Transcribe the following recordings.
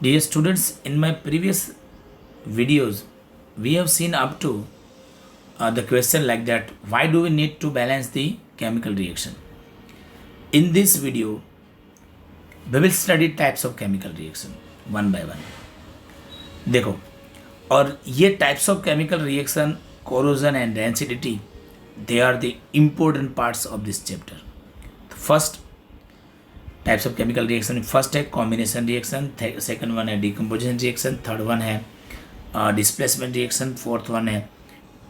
Dear students, in my previous videos, we have seen up to the question like that, why do we need to balance the chemical reaction? In this video, we will study types of chemical reaction one by one. देखो, और ये types of chemical reaction, corrosion and reactivity, they are the important parts of this chapter. First, types of chemical reaction, first है combination reaction, second one है decomposition reaction, third one है displacement reaction, fourth one है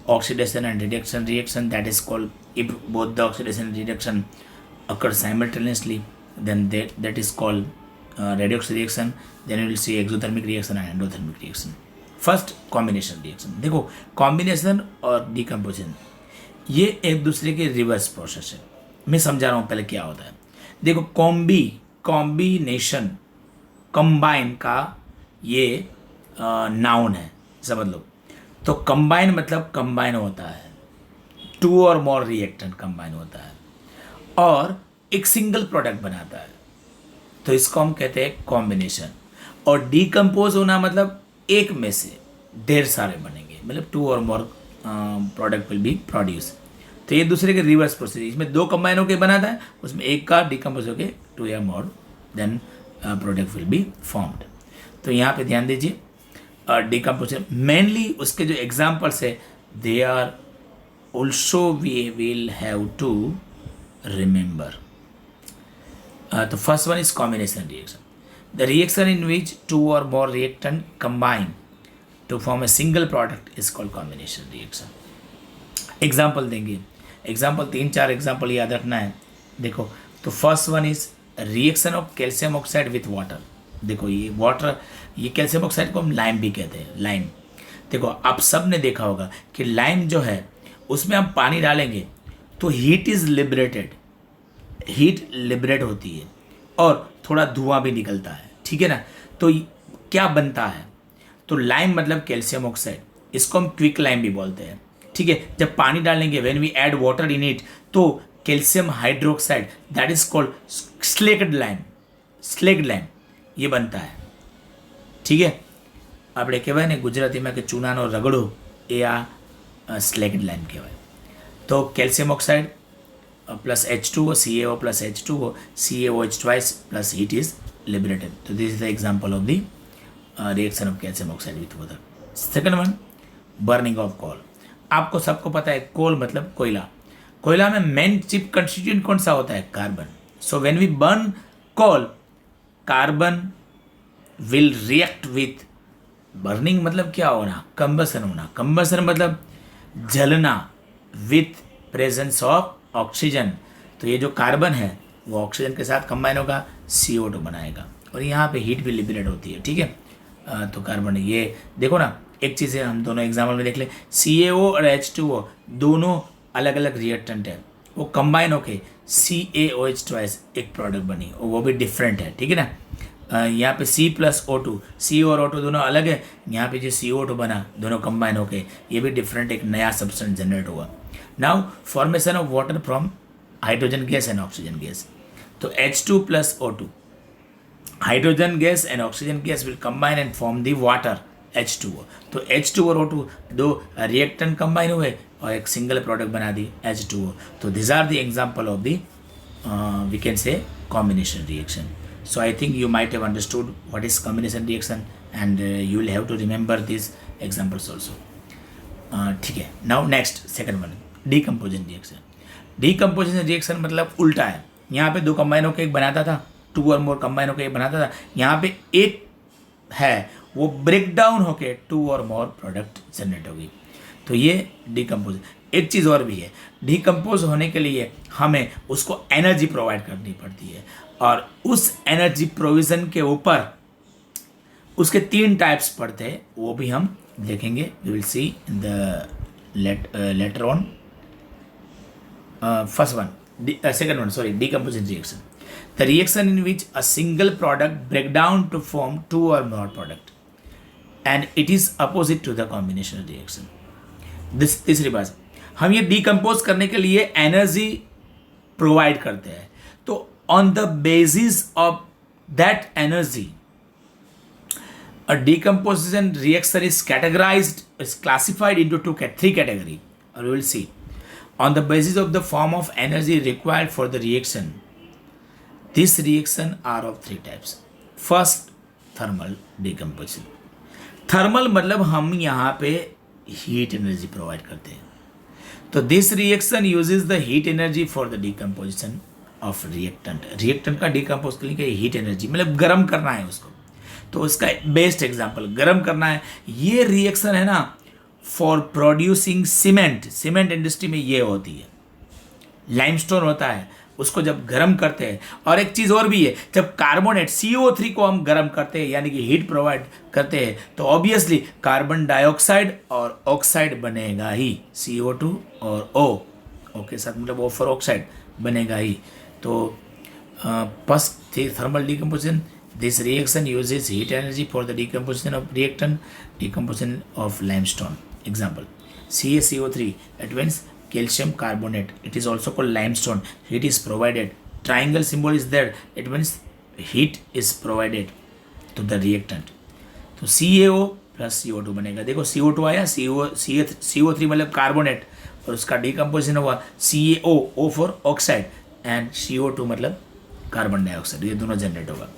oxidation and reduction reaction, that is called if both the oxidation and reduction occur simultaneously, then that is called redox reaction. Then you will see exothermic reaction and endothermic reaction. First combination reaction. देखो, combination और decomposition ये एक दूसरे के reverse process है. मैं समझा रहा हूँ पहले क्या होता है. देखो, कॉम्बिनेशन कंबाइन का ये नाउन है, समझ लो. तो कंबाइन मतलब कंबाइन होता है, to or more reactant combine होता है और एक सिंगल प्रोडक्ट बनाता है, तो इसको हम कहते हैं कॉम्बिनेशन. और डिकम्पोज होना मतलब एक में से ढेर सारे बनेंगे, मतलब to or more product will be produce. तो ये दूसरे के रिवर्स प्रोसेस, इसमें दो कंबाइन होकर बनाता है, उसमें एक का डिकम्पोज होकर टू या more than product will be formed. तो यहाँ पे ध्यान दीजिए, डिकम्पोजिशन मेनली उसके जो एग्जाम्पल्स है they are also we will have to remember. The first one is combination reaction. The reaction in which two or more reactant combine to form a single product is called combination reaction. Example देंगे, example 3-4 example याद रखना है. देखो, तो first one is reaction of calcium oxide with water. देखो, ये water, ये calcium oxide को हम लाइम भी कहते हैं, लाइम. देखो, आप सब ने देखा होगा कि लाइम जो है उसमें हम पानी डालेंगे तो heat is liberated, heat liberate होती है और थोड़ा धुआं भी निकलता है, ठीक है ना. तो क्या बनता है, तो लाइम मतलब कैल्शियम ऑक्साइड, इसको हम क्विक लाइम भी बोलते हैं, ठीक है. जब पानी डालेंगे when we add water in it, तो calcium hydroxide that is called slaked lime, slaked lime ये बनता है, ठीक है. આપણે કહેવાય ને ગુજરાતીમાં કે ચૂનાનો રગડો, એ આ સ્લેક્ડ લાઇમ કહેવાય. तो calcium oxide plus H2O, CaO plus H2O, CaOH twice plus heat is liberated. तो this is the example of the reaction of calcium oxide with water. Second one, burning of coal. आपको सबको पता है कोल मतलब कोयला. कोयला में मेन चिप कंस्टिट्यूएंट कौन सा होता है, carbon. So when we burn coal, carbon will react with, burning मतलब क्या होना, कंबसन होना. कंबसन मतलब जलना विथ प्रेजेंस ऑफ ऑक्सीजन. तो ये जो कार्बन है वो ऑक्सीजन के साथ कंबाइन होगा, CO2 बनाएगा और यहाँ पे हीट भी लिबरेट होती है, ठीक है. तो कार्बन, ये देखो ना, एक चीज़ है, हम दोनों एग्जाम्पल में देख ले, CaO और H2O दोनों अलग अलग रिएक्टेंट है, वो कंबाइन होके CaOH ट्वाइस एक प्रोडक्ट बनी और वो भी डिफरेंट है, ठीक है ना. यहाँ पे C प्लस O2, C और O2 दोनों अलग है, यहाँ पे जो CO2 बना दोनों कंबाइन होके ये भी डिफरेंट एक नया सब्सटेंस जनरेट हुआ. Now formation of water from hydrogen gas and oxygen gas. तो H2 plus O2, hydrogen gas and oxygen gas will combine and form the water H2O. तो H2 और O2 दो रिएक्टेंट कंबाइन हुए और एक single product बना दी H2O. तो this are the example of the we can say combination reaction. So I think you might have understood what is combination reaction and you will have to remember these examples also. ठीक है. Now next, second one, decomposition reaction. Decomposition reaction मतलब उल्टा है. यहाँ पे दो combine होकर एक बनाता था, टू और मोर कंबाइन होकर एक बनाता था. यहाँ पे एक है वो ब्रेक डाउन होकर to or more product generate होगी. तो ये डिकम्पोज. एक चीज़ और भी है, डिकम्पोज होने के लिए हमें उसको एनर्जी प्रोवाइड करनी पड़ती है और उस एनर्जी प्रोविज़न के ऊपर उसके 3 टाइप्स पड़ते हैं, वो भी हम देखेंगे. We will see in the later on. First one, second one, sorry, decomposition reaction. The reaction in which a single product break down to form two or more product and it is opposite to the combination reaction. तीसरी बात, हम ये decompose करने के लिए energy provide करते हैं. तो on the basis of that energy A decomposition reaction is categorized, is classified into three category. Or we will see on the basis of the form of energy required for the reaction. This reaction are of three types. First, thermal decomposition. Thermal मतलब हम यहाँ पे heat energy provide करते हैं. तो this reaction uses the heat energy for the decomposition of reactant. Reactant का decompose करने के लिए हीट एनर्जी मतलब गर्म करना है उसको. तो उसका बेस्ट एग्जांपल गर्म करना है. ये रिएक्शन है ना for producing cement. Cement industry में ये होती है. लाइमस्टोन होता है, उसको जब गर्म करते हैं. और एक चीज़ और भी है, जब कार्बोनेट CO3 को हम गर्म करते हैं यानी कि हीट प्रोवाइड करते हैं तो ऑब्वियसली कार्बन डाइऑक्साइड और ऑक्साइड बनेगा ही. CO2 और O के साथ मतलब O फॉर ऑक्साइड बनेगा ही. तो first thermal decomposition. This reaction uses heat energy for the decomposition of reactant. Decomposition of limestone. Example CaCO3. That means calcium carbonate. It is also called limestone. Heat is provided. Triangle symbol is there. It means heat is provided to the reactant. तो CaO plus CO2 बनेगा. देखो CO2 आया, CO3 मतलब carbonate और उसका decomposition हुआ CaO, O for oxide and CO2 मतलब carbon dioxide. ये दोनों जनरेट होगा.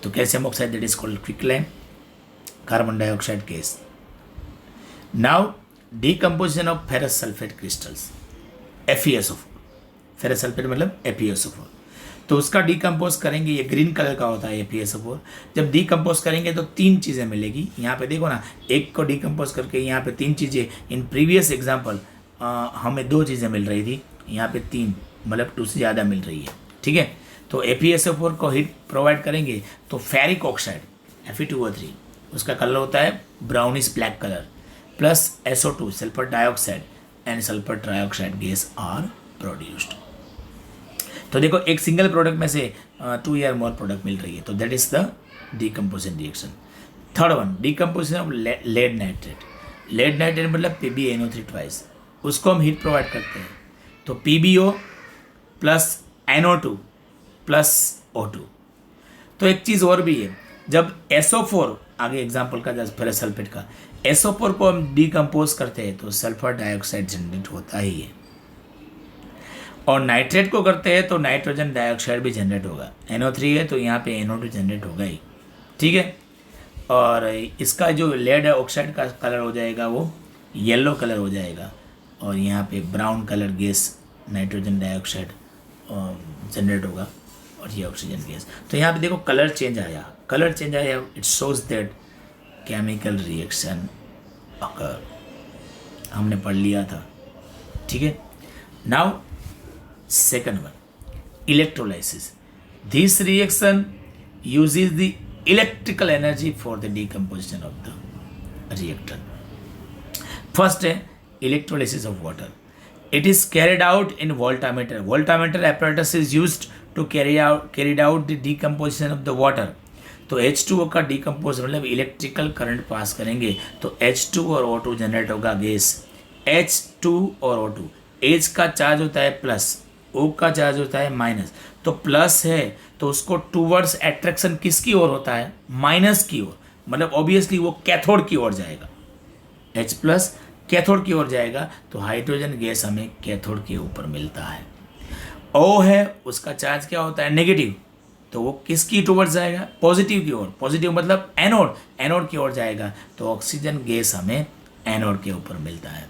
तो calcium oxide that is called quicklime, carbon dioxide gas. Now decomposition of ferrous sulfate crystals, FeSO4. Ferrous sulphate मतलब FeSO4. तो उसका डिकम्पोज करेंगे, ये ग्रीन कलर का होता है FeSO4. जब डिकम्पोज करेंगे तो तीन चीज़ें मिलेगी. यहाँ पे देखो ना, एक को डिकम्पोज करके यहाँ पे तीन चीज़ें. इन प्रीवियस एग्जाम्पल हमें दो चीज़ें मिल रही थी, यहाँ पे तीन मतलब 2 से ज़्यादा मिल रही है. ठीक है. तो FeSO4 को हीट प्रोवाइड करेंगे तो फेरिक ऑक्साइड Fe2O3 उसका कलर होता है brownish black colour plus SO2 sulphur dioxide and sulphur trioxide gas are produced. तो देखो एक सिंगल प्रोडक्ट में से 2 या मोर प्रोडक्ट मिल रही है. तो that is the decomposition reaction. Third one, decomposition of lead nitrate. Lead nitrate मतलब PbNO3 ट्वाइस. उसको हम हीट प्रोवाइड करते हैं. तो PbO plus NO2 plus O2. तो एक चीज़ और भी है, जब SO4 आगे एग्जाम्पल का जैसे फेरस सल्फेट का SO4 को हम डिकम्पोज करते हैं तो सल्फर डाइऑक्साइड जनरेट होता ही है. और नाइट्रेट को करते हैं तो नाइट्रोजन डाइऑक्साइड भी जनरेट होगा. NO3 है तो यहाँ पे NO2 जनरेट होगा ही. ठीक है. और इसका जो लेड ऑक्साइड का कलर हो जाएगा वो येलो कलर हो जाएगा और यहाँ पे brown colour gas nitrogen dioxide generate होगा और ये ऑक्सीजन गैस. तो यहाँ पे देखो कलर चेंज आया. कलर चेंज आया, it shows that chemical reaction occur. हमने पढ़ लिया था. ठीक है. Now second one, electrolysis. This reaction uses the electrical energy for the decomposition of the reactant. First है electrolysis of water. It is carried out in voltameter. Voltameter apparatus is used to carried out the decomposition of the water. तो H2O का decompose मतलब electrical current pass करेंगे तो H2 और O2 generate होगा gas. H2 और O2, H का charge होता है प्लस, O का चार्ज होता है माइनस. तो प्लस है तो उसको टूवर्ड्स एट्रैक्शन किसकी ओर होता है? माइनस की ओर. मतलब ऑब्वियसली वो कैथोड की ओर जाएगा. H प्लस कैथोड की ओर जाएगा तो हाइड्रोजन गैस हमें कैथोड के ऊपर मिलता है. O है उसका चार्ज क्या होता है? नेगेटिव. तो वो किसकी टूवर्ड्स जाएगा? पॉजिटिव की ओर. पॉजिटिव मतलब एनोड, एनोड की ओर जाएगा तो ऑक्सीजन गैस हमें एनोड के ऊपर मिलता है.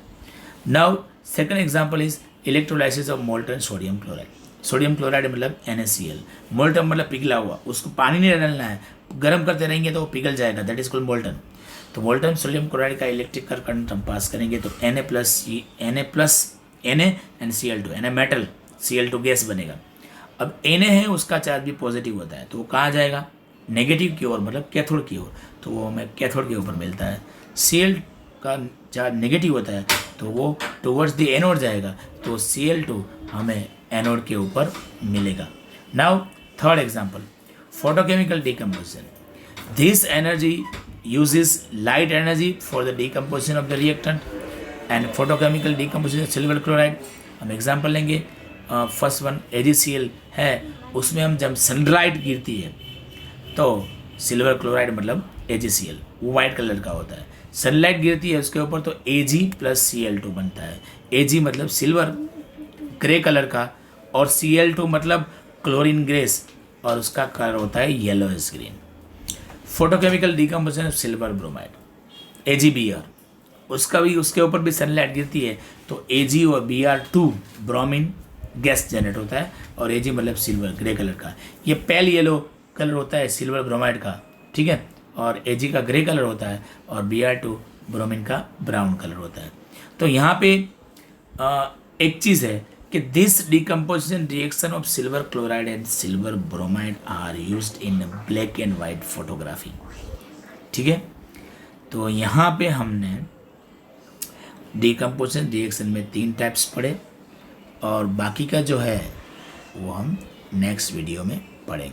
Now second example is electrolysis of molten sodium chloride. Sodium chloride मतलब NaCl. मोल्टन मतलब पिघला हुआ. उसको पानी नहीं डालना है, गर्म करते रहेंगे तो वो पिघल जाएगा. That is called molten. तो मोल्टन सोडियम क्लोराइड का इलेक्ट्रिकल करंट हम पास करेंगे तो Na and Cl2. Na metal, Cl2 gas बनेगा. अब Na है उसका चार्ज भी पॉजिटिव होता है तो वो कहाँ जाएगा? नेगेटिव की ओर मतलब कैथोड की ओर. तो वो हमें कैथोड के ऊपर मिलता है. Cl का चार्ज नेगेटिव होता है तो वो टुवर्ड्स द एनोड जाएगा तो Cl2 हमें एनोड के ऊपर मिलेगा. Now third example, photochemical decomposition. This energy uses light energy for the decomposition of the reactant and photochemical decomposition of silver chloride. हम एग्जांपल लेंगे. फर्स्ट वन AgCl है, उसमें हम जब सनलाइट गिरती है तो सिल्वर क्लोराइड मतलब AgCl, वो वाइट कलर का होता है। सनलाइट गिरती है उसके ऊपर तो Ag प्लस Cl2 बनता है। Ag मतलब सिल्वर ग्रे कलर का, और Cl2 मतलब क्लोरीन ग्रेस, और उसका कलर होता है yellowish green. Photochemical decomposition of silver bromide AgBr, उसका भी उसके ऊपर भी सनलाइट गिरती है तो Ag और Br2 ब्रोमीन गैस जनरेट होता है, और Ag मतलब सिल्वर ग्रे कलर का। ये पेल येलो कलर होता है सिल्वर ब्रोमाइड का, ठीक है, और Ag का ग्रे कलर होता है, और Br2 ब्रोमीन का ब्राउन कलर होता है। तो यहाँ पे एक चीज़ है कि this decomposition reaction of silver chloride and silver bromide are used in black and white photography, ठीक है। तो यहाँ पे हमने डिकम्पोजिशन रिएक्शन में 3 टाइप्स पढ़े, और बाकी का जो है वो हम नेक्स्ट वीडियो में पढ़ेंगे।